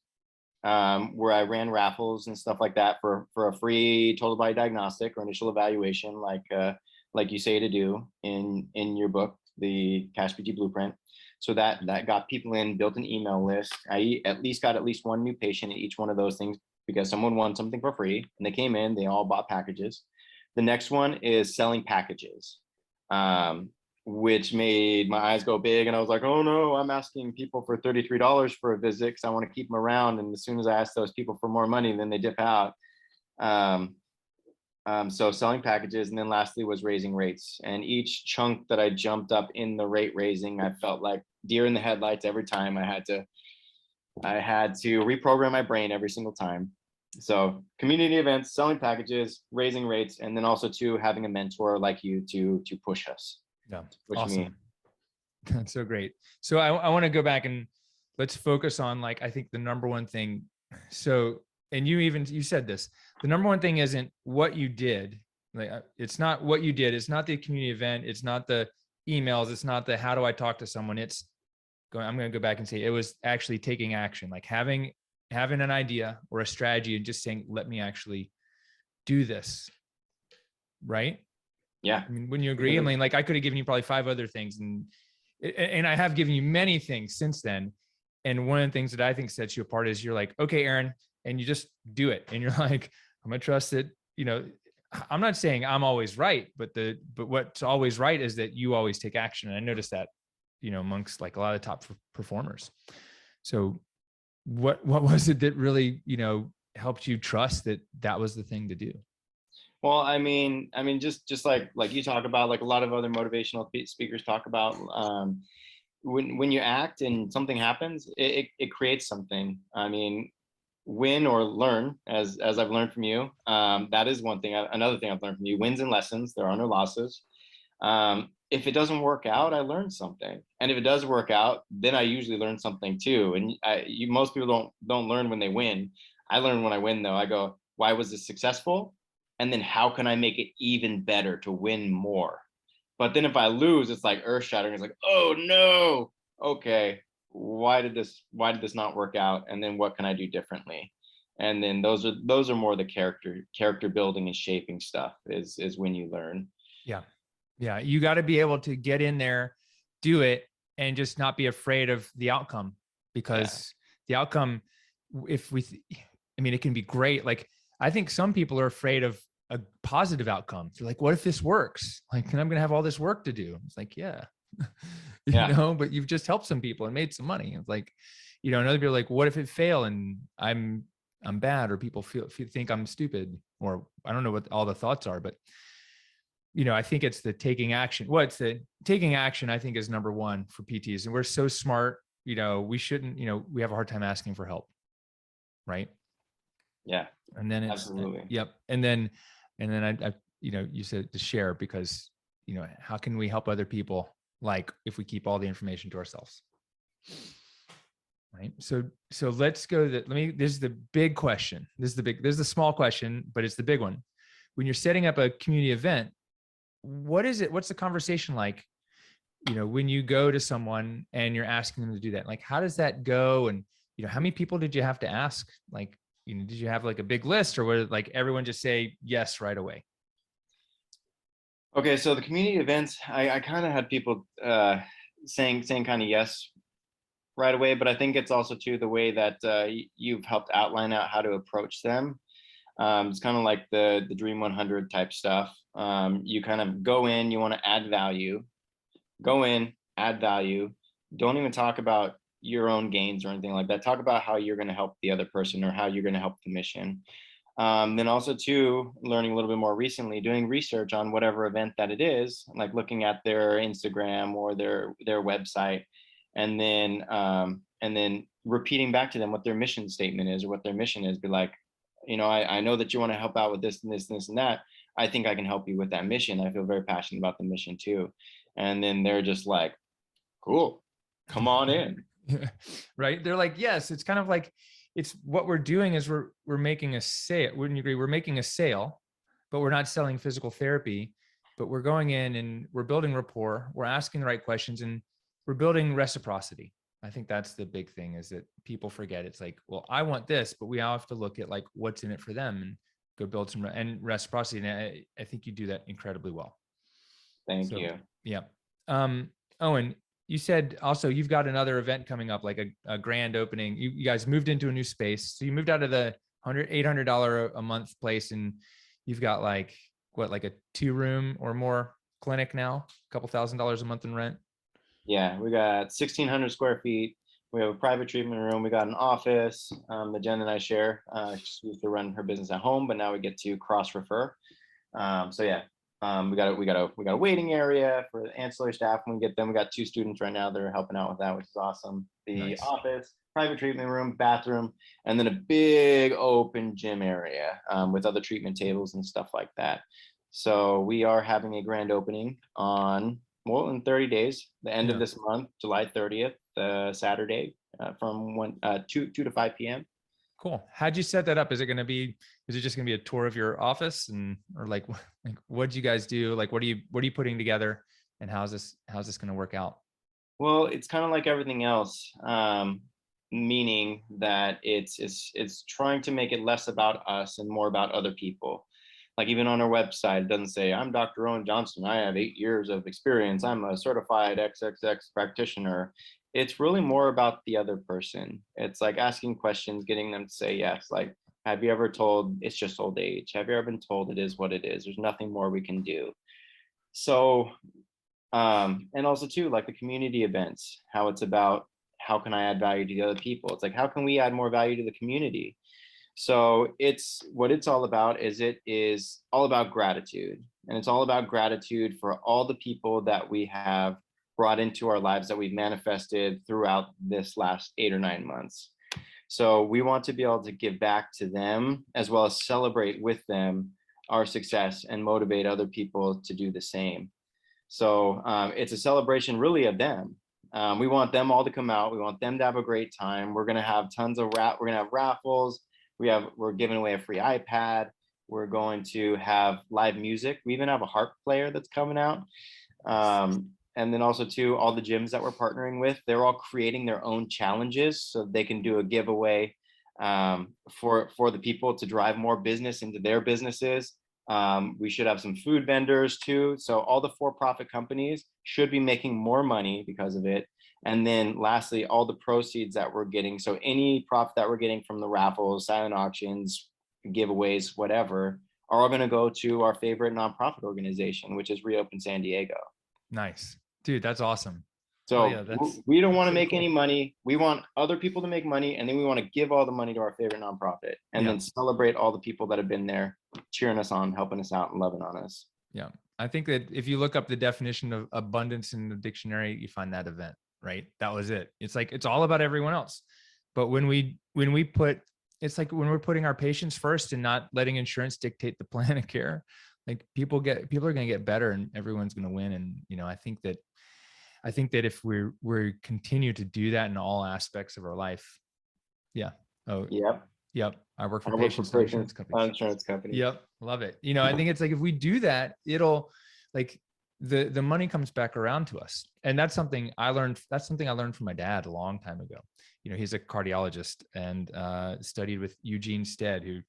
where I ran raffles and stuff like that for a free total body diagnostic or initial evaluation, like you say to do in your book, the Cash PT Blueprint. So that got people in, built an email list. I got at least 1 new patient at each one of those things because someone won something for free and they came in, they all bought packages. The next one is selling packages, which made my eyes go big. And I was like, oh no, I'm asking people for $33 for a visit because I want to keep them around. And as soon as I ask those people for more money, then they dip out. So selling packages, and then lastly was raising rates. And each chunk that I jumped up in the rate raising, I felt like deer in the headlights every time. I had to reprogram my brain every single time. So community events, selling packages, raising rates, and then also to having a mentor like you to push us. Yeah. Push me. Awesome. That's so great. So I want to go back and let's focus on, like, I think the number one thing. So, and you said this, the number one thing isn't what you did. Like, it's not what you did. It's not the community event. It's not the emails. It's not the, how do I talk to someone? It's going, I'm going to go back and say it was actually taking action, like having an idea or a strategy and just saying, let me actually do this. Right. Yeah. I mean, wouldn't you agree? I mean, like, I could have given you probably 5 other things, and I have given you many things since then. And one of the things that I think sets you apart is you're like, okay, Aaron, and you just do it. And you're like, I'm gonna trust it. You know, I'm not saying I'm always right, but what's always right is that you always take action. And I noticed that, you know, amongst like a lot of top performers. So what was it that really, you know, helped you trust that that was the thing to do? Well, just like you talk about, like a lot of other motivational speakers talk about, when you act and something happens, it creates something. I mean, win or learn, as I've learned from you. That is one thing. Another thing I've learned from you: wins and lessons. There are no losses. If it doesn't work out, I learned something, and if it does work out, then I usually learn something too. And most people don't learn when they win. I learn when I win, though. I go, why was this successful? And then how can I make it even better to win more? But then if I lose, it's like earth shattering. It's like, oh no, okay, why did this not work out? And then what can I do differently? And then those are more the character building and shaping stuff is when you learn. Yeah. Yeah. You got to be able to get in there, do it, and just not be afraid of the outcome, because the outcome, I mean, it can be great. Like, I think some people are afraid of a positive outcome. They're like, what if this works? Like, and I'm going to have all this work to do. It's like, yeah, you know, but you've just helped some people and made some money. It's like, you know, another people are like, what if it fail and I'm bad, or people think I'm stupid, or I don't know what all the thoughts are, but you know, I think it's the taking action. It's the taking action, I think, is number one for PTs. And we're so smart, you know, we shouldn't, you know, we have a hard time asking for help. Right. Yeah. And then it's, absolutely. Yep. And then I, you know, you said to share, because, you know, how can we help other people? Like, if we keep all the information to ourselves. Right. So let's go this is the big question. This is the small question, but it's the big one. When you're setting up a community event, what's the conversation like, you know, when you go to someone and you're asking them to do that? Like, how does that go? And, you know, how many people did you have to ask? Like, you know, did you have like a big list, or was it like everyone just say yes right away? Okay, so the community events, I kind of had people saying kind of yes right away, but I think it's also too the way that you've helped outline out how to approach them. It's kind of like the Dream 100 type stuff. You kind of go in, you want to add value, go in, add value. Don't even talk about your own gains or anything like that. Talk about how you're going to help the other person or how you're going to help the mission. Then also too, learning a little bit more recently, doing research on whatever event that it is, like looking at their Instagram or their website, and then repeating back to them what their mission statement is or what their mission is. Be like, you know, I know that you want to help out with this and this and this and that. I think I can help you with that mission. I feel very passionate about the mission too. And then they're just like, cool, come on in. Right. They're like, yes. It's kind of like, it's what we're doing is we're making a sale. Wouldn't you agree? We're making a sale, but we're not selling physical therapy, but we're going in and we're building rapport. We're asking the right questions, and we're building reciprocity. I think that's the big thing, is that people forget. It's like, well, I want this, but we all have to look at like what's in it for them and go build some and reciprocity. And I think you do that incredibly well. Thank you. Yeah. Owen, you said also you've got another event coming up, like a grand opening. You guys moved into a new space. So you moved out of the $800 a month place, and you've got like like a 2-room or more clinic now, a couple $1,000s a month in rent. Yeah, we got 1,600 square feet. We have a private treatment room. We got an office that Jen and I share. She used to run her business at home, but now we get to cross refer. So yeah, we got a waiting area for the ancillary staff when we get them. We got 2 students right now that are helping out with that, which is awesome. The Nice. office, private treatment room, bathroom, and then a big open gym area with other treatment tables and stuff like that. So we are having a grand opening in 30 days, the end of Yeah. this month, July 30th, Saturday, from 2 to 5 p.m. Cool. How'd you set that up? Is it just going to be a tour of your office or like what'd you guys do? Like, what are you putting together, and how's this going to work out? Well, it's kind of like everything else, meaning that it's trying to make it less about us and more about other people. Like even on our website, it doesn't say, I'm Dr. Owen Johnston. I have 8 years of experience. I'm a certified XXX practitioner. It's really more about the other person. It's like asking questions, getting them to say yes. Like, have you ever told it's just old age? Have you ever been told it is what it is? There's nothing more we can do. So, and also too, like the community events, how it's about how can I add value to the other people? It's like, how can we add more value to the community? So it's all about is it is all about gratitude. And it's all about gratitude for all the people that we have brought into our lives that we've manifested throughout this last 8 or 9 months. So we want to be able to give back to them as well as celebrate with them our success and motivate other people to do the same. So it's a celebration really of them. We want them all to come out. We want them to have a great time. We're going to have we're going to have raffles. We're giving away a free iPad. We're going to have live music. We even have a harp player that's coming out. And then also too, all the gyms that we're partnering with, they're all creating their own challenges so they can do a giveaway for the people to drive more business into their businesses. We should have some food vendors too. So all the for-profit companies should be making more money because of it. And then lastly, all the proceeds that we're getting. So any profit that we're getting from the raffles, silent auctions, giveaways, whatever, are all going to go to our favorite nonprofit organization, which is Reopen San Diego. Nice, dude. That's awesome. So yeah, we don't want to make any money. We want other people to make money. And then we want to give all the money to our favorite nonprofit and then celebrate all the people that have been there, cheering us on, helping us out and loving on us. Yeah. I think that if you look up the definition of abundance in the dictionary, you find that event, right? That was it. It's like, it's all about everyone else. But when we put, it's like when we're putting our patients first and not letting insurance dictate the plan of care, like people are going to get better and everyone's going to win. And, I think that if we continue to do that in all aspects of our life. Yeah. Oh, yep. I work for patients, insurance companies. Yep. Love it. I think it's like, if we do that, it'll like the money comes back around to us. And that's something I learned from my dad a long time ago. He's a cardiologist and studied with Eugene Stead, who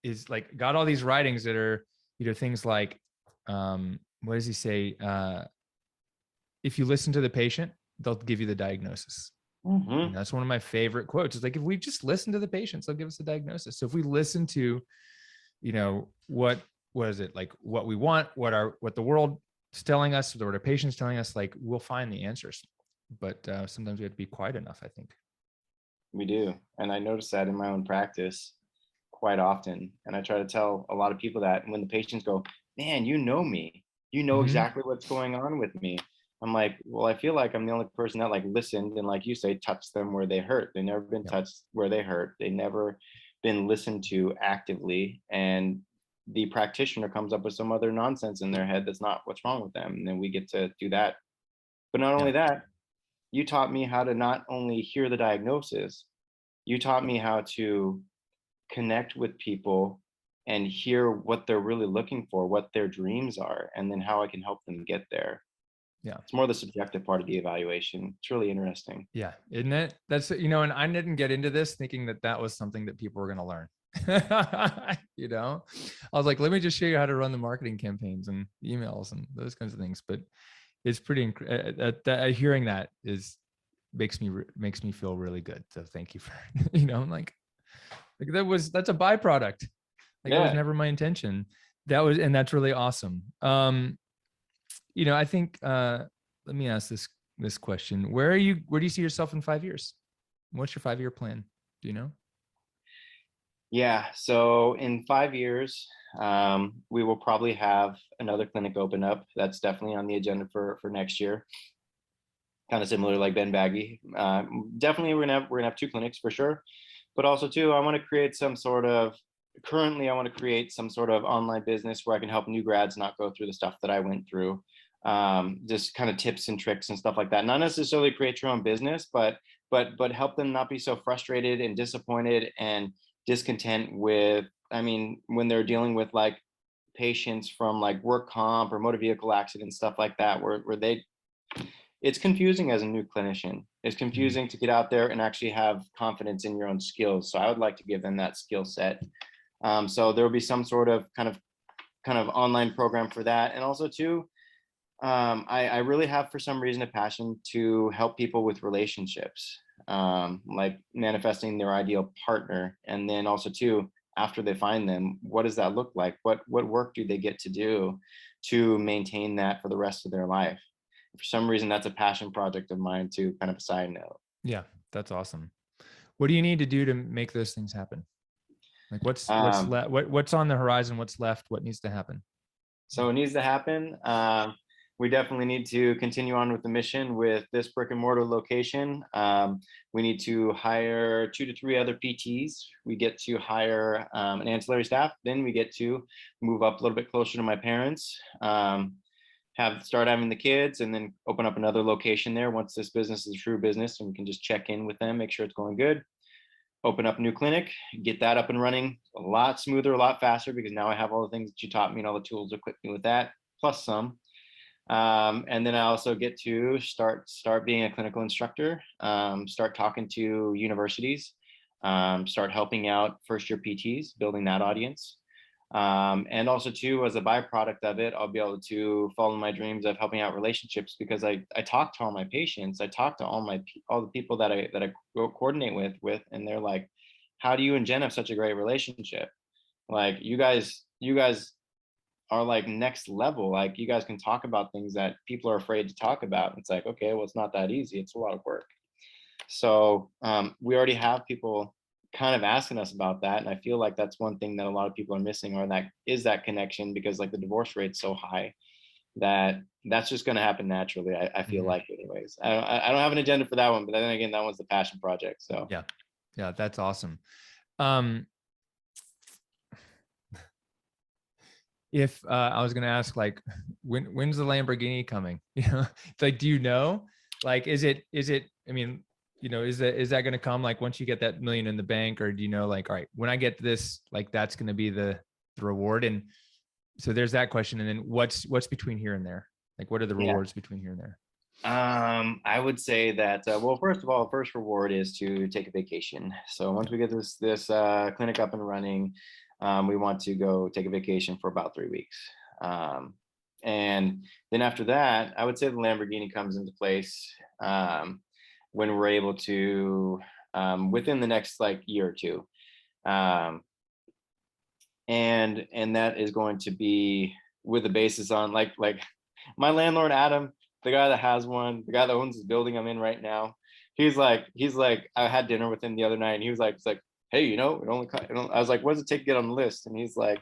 is like got all these writings that are, things like, what does he say? If you listen to the patient, they'll give you the diagnosis. Mm-hmm. That's one of my favorite quotes. It's like, if we just listen to the patients, they'll give us the diagnosis. So if we listen to, what is it like, what we want, what the world's telling us, what our patients telling us, like, we'll find the answers. But sometimes we have to be quiet enough, I think. We do. And I notice that in my own practice quite often. And I try to tell a lot of people that when the patients go, man, you know me, exactly what's going on with me. I'm like, well, I feel like I'm the only person that like listened and, like you say, touched them where they hurt. They've never been touched where they hurt. They've never been listened to actively. And the practitioner comes up with some other nonsense in their head that's not what's wrong with them. And then we get to do that. But not only that, you taught me how to not only hear the diagnosis, you taught me how to connect with people and hear what they're really looking for, what their dreams are, and then how I can help them get there. Yeah. It's more the subjective part of the evaluation. It's really interesting. Yeah. Isn't it? That's, and I didn't get into this thinking that was something that people were going to learn. I was like, let me just show you how to run the marketing campaigns and emails and those kinds of things. But it's pretty, hearing that makes me feel really good. So thank you for, I'm like that's a byproduct. Like, it was never my intention. And that's really awesome. I think, let me ask this question. Where do you see yourself in 5 years? What's your 5-year plan? Do you know? Yeah. So in 5 years, we will probably have another clinic open up. That's definitely on the agenda for next year. Kind of similar like Ben Baggy. Definitely we're gonna have two clinics for sure. But also too, I want to create some sort of currently I want to create some sort of online business where I can help new grads not go through the stuff that I went through. Just kind of tips and tricks and stuff like that. Not necessarily create your own business, but help them not be so frustrated and disappointed and discontent with, I mean, when they're dealing with like patients from like work comp or motor vehicle accidents, stuff like that, where they it's confusing as a new clinician. It's Mhm. confusing to get out there and actually have confidence in your own skills. So I would like to give them that skill set. So there will be some sort of kind of online program for that. And also too, I really have for some reason a passion to help people with relationships, like manifesting their ideal partner. And then also too, after they find them, what does that look like? What work do they get to do to maintain that for the rest of their life? For some reason, that's a passion project of mine too, kind of a side note. Yeah, that's awesome. What do you need to do to make those things happen? Like Um, what's on the horizon? What's left? What needs to happen? so it needs to happen. We definitely need to continue on with the mission with this brick and mortar location. We need to hire 2 to 3 other PTs. We get to hire an ancillary staff. Then we get to move up a little bit closer to my parents. Start having the kids, and then open up another location there once this business is a true business, and we can just check in with them, make sure it's going good. Open up a new clinic, get that up and running a lot smoother, a lot faster, because now I have all the things that you taught me and all the tools to equip me with that, plus some. And then I also get to start being a clinical instructor, start talking to universities, start helping out first year PTs, building that audience. And also too, as a byproduct of it, I'll be able to follow my dreams of helping out relationships, because I talk to all my patients, I talk to all the people that I coordinate with, and they're like, how do you and Jen have such a great relationship? Like you guys are like next level. Like you guys can talk about things that people are afraid to talk about. It's like, okay, well, it's not that easy. It's a lot of work. So we already have people kind of asking us about that, and I feel like that's one thing that a lot of people are missing, or that is that connection, because like the divorce rate's so high that that's just going to happen naturally. I feel Mhm. like, anyways. I don't have an agenda for that one, but then again, that one's the passion project. So Yeah. Yeah, that's awesome. Um, if I was gonna ask, like, when's the Lamborghini coming? You know, it's like, do you know? Like, is it? I mean, is that gonna come like once you get that million in the bank, or do you know, like, all right, when I get this, like, that's gonna be the reward? And so there's that question. And then what's between here and there? Like, what are the yeah. rewards between here and there? I would say that well, first of all, first reward is to take a vacation. So once Yeah. we get this clinic up and running, we want to go take a vacation for about 3 weeks. Um, and then after that, I would say the Lamborghini comes into place when we're able to, within the next like year or two. Um, and that is going to be with the basis on like my landlord Adam, the guy that has one, the guy that owns this building I'm in right now. He's like I had dinner with him the other night, and he's like, hey, I was like, what does it take to get on the list? And he's like,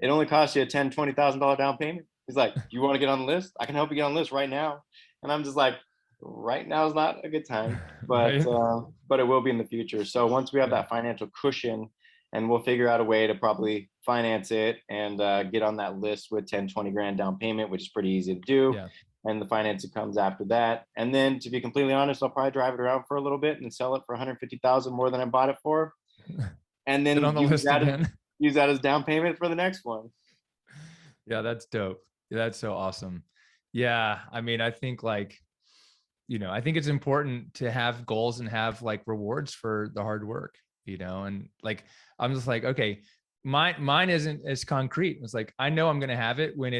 it only costs you a $20,000 down payment. He's like, you want to get on the list? I can help you get on the list right now. And I'm just like, right now is not a good time, Right. but it will be in the future. So once we have Yeah. that financial cushion, and we'll figure out a way to probably finance it and get on that list with 10-20 grand down payment, which is pretty easy to do. Yeah. And the financing comes after that. And then, to be completely honest, I'll probably drive it around for a little bit and sell it for 150,000 more than I bought it for, and Get then on the list again. use that as down payment for the next one. Yeah, that's dope. That's so awesome. Yeah, I mean, I think, like, I think it's important to have goals and have like rewards for the hard work, and like, I'm just like, okay, mine isn't as concrete. It's like, I know I'm going to have it when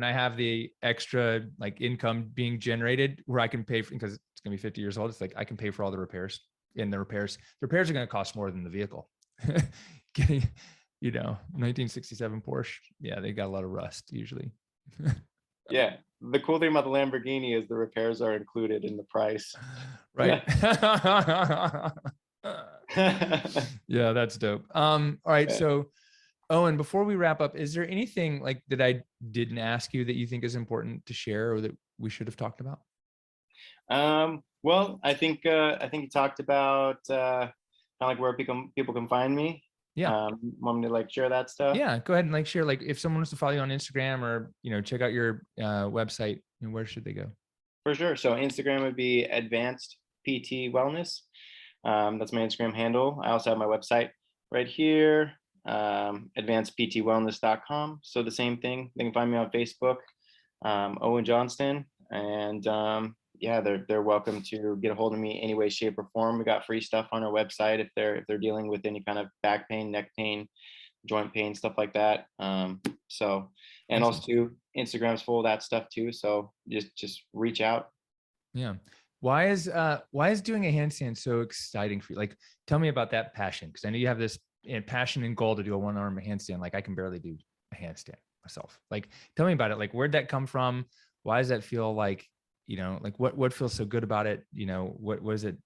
I have the extra like income being generated where I can pay for, because it's going to be 50 years old. It's like, I can pay for all the repairs, and the repairs are going to cost more than the vehicle. Getting, 1967 Porsche. Yeah, they got a lot of rust usually. Yeah. The cool thing about the Lamborghini is the repairs are included in the price. Right. Yeah, that's dope. All right. So Owen, before we wrap up, is there anything like that I didn't ask you that you think is important to share or that we should have talked about? Well, I think you talked about kind of like where people can find me. Yeah. Want me to like share that stuff? Yeah. Go ahead and like share, like if someone wants to follow you on Instagram or, check out your website, where should they go? For sure. So Instagram would be advanced PT wellness. That's my Instagram handle. I also have my website right here, advancedptwellness.com. So the same thing. They can find me on Facebook, Owen Johnston, and yeah, they're welcome to get a hold of me any way, shape, or form. We got free stuff on our website if they're dealing with any kind of back pain, neck pain, joint pain, stuff like that. So, and Awesome. also too, Instagram's full of that stuff too. So just reach out. Yeah. Why is doing a handstand so exciting for you? Like, tell me about that passion. Cause I know you have this passion and goal to do a one-arm handstand. Like I can barely do a handstand myself. Like, tell me about it. Like, where'd that come from? Why does that feel like, like what feels so good about it? What was it?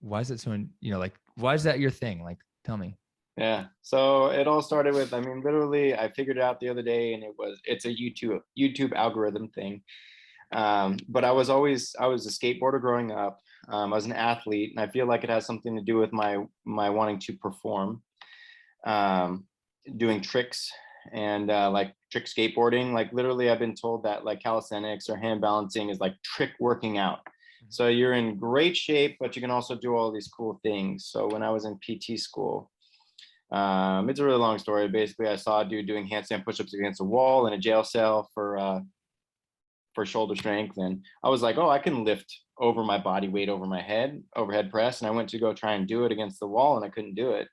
Why is it so, like, why is that your thing? Like, tell me. Yeah. So it all started with, I mean, literally I figured it out the other day and it's a YouTube algorithm thing. But I was a skateboarder growing up. I was an athlete, and I feel like it has something to do with my wanting to perform, doing tricks and like trick skateboarding. Like literally, I've been told that like calisthenics or hand balancing is like trick working out. So you're in great shape, but you can also do all these cool things. So when I was in PT school, it's a really long story. Basically, I saw a dude doing handstand push-ups against a wall in a jail cell for shoulder strength, and I was like, oh, I can lift over my body weight over my head, overhead press. And I went to go try and do it against the wall, and I couldn't do it.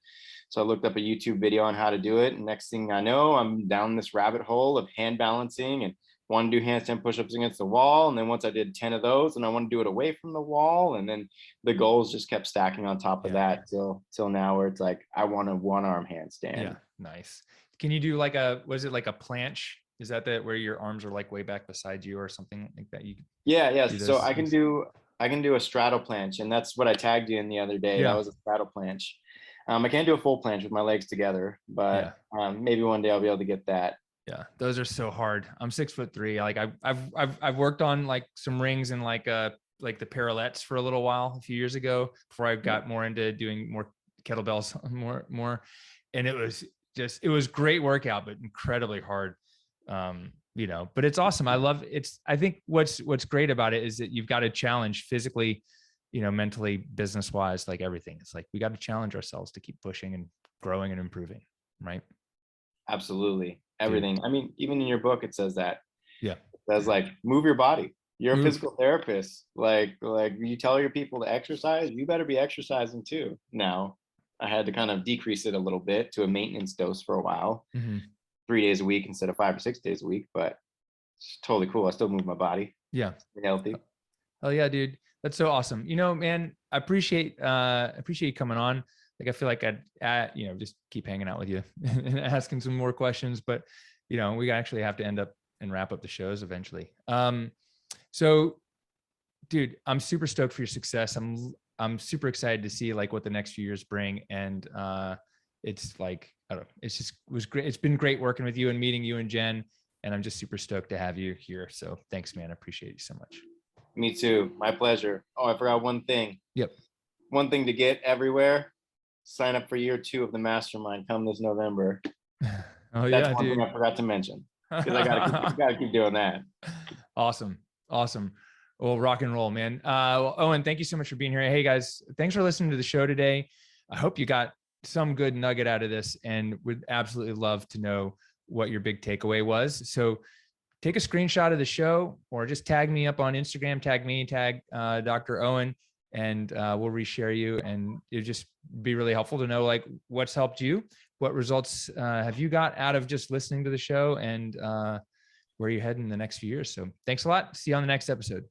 So I looked up a YouTube video on how to do it, and next thing I know, I'm down this rabbit hole of hand balancing and want to do handstand push-ups against the wall. And then once I did 10 of those, and I want to do it away from the wall, and then the goals just kept stacking on top of that till now, where it's like I want a one-arm handstand. Yeah, nice. Can you do was it like a planche? Is that where your arms are like way back beside you or something like that? Yeah. So I can do a straddle planche, and that's what I tagged you in the other day. Yeah. That was a straddle planche. I can't do a full planche with my legs together, but maybe one day I'll be able to get that. Yeah, those are so hard. I'm 6'3". Like I've worked on like some rings and like the parallettes for a little while a few years ago before I got more into doing more kettlebells more. And it was great workout, but incredibly hard. But it's awesome. I think what's great about it is that you've got to challenge physically, mentally, business wise, like everything. It's like, we got to challenge ourselves to keep pushing and growing and improving. Right. Absolutely. Everything. Dude. I mean, even in your book, it says that. Yeah. It says like, move your body. You're a physical therapist. Like you tell your people to exercise, you better be exercising too. Now, I had to kind of decrease it a little bit to a maintenance dose for a while. 3 days a week instead of 5 or 6 days a week, but it's totally cool. I still move my body. Yeah. Stay healthy. Oh yeah, dude. That's so awesome. Man, I appreciate you coming on. Like, I feel like I'd just keep hanging out with you and asking some more questions, but we actually have to end up and wrap up the shows eventually. So dude, I'm super stoked for your success. I'm super excited to see like what the next few years bring. And it's like, I don't know, it was great. It's been great working with you and meeting you and Jen. And I'm just super stoked to have you here. So thanks, man. I appreciate you so much. Me too. My pleasure. Oh, I forgot one thing. Yep. One thing to get everywhere. Sign up for year 2 of the mastermind come this November. Oh, that's one thing I forgot to mention. Because I gotta keep doing that. Awesome. Well, rock and roll, man. Owen, thank you so much for being here. Hey guys, thanks for listening to the show today. I hope you got some good nugget out of this, and would absolutely love to know what your big takeaway was. So take a screenshot of the show, or just tag me up on Instagram, tag Dr. Owen, and we'll reshare you. And it'll just be really helpful to know like what's helped you, what results have you got out of just listening to the show, and where you're heading in the next few years. So thanks a lot. See you on the next episode.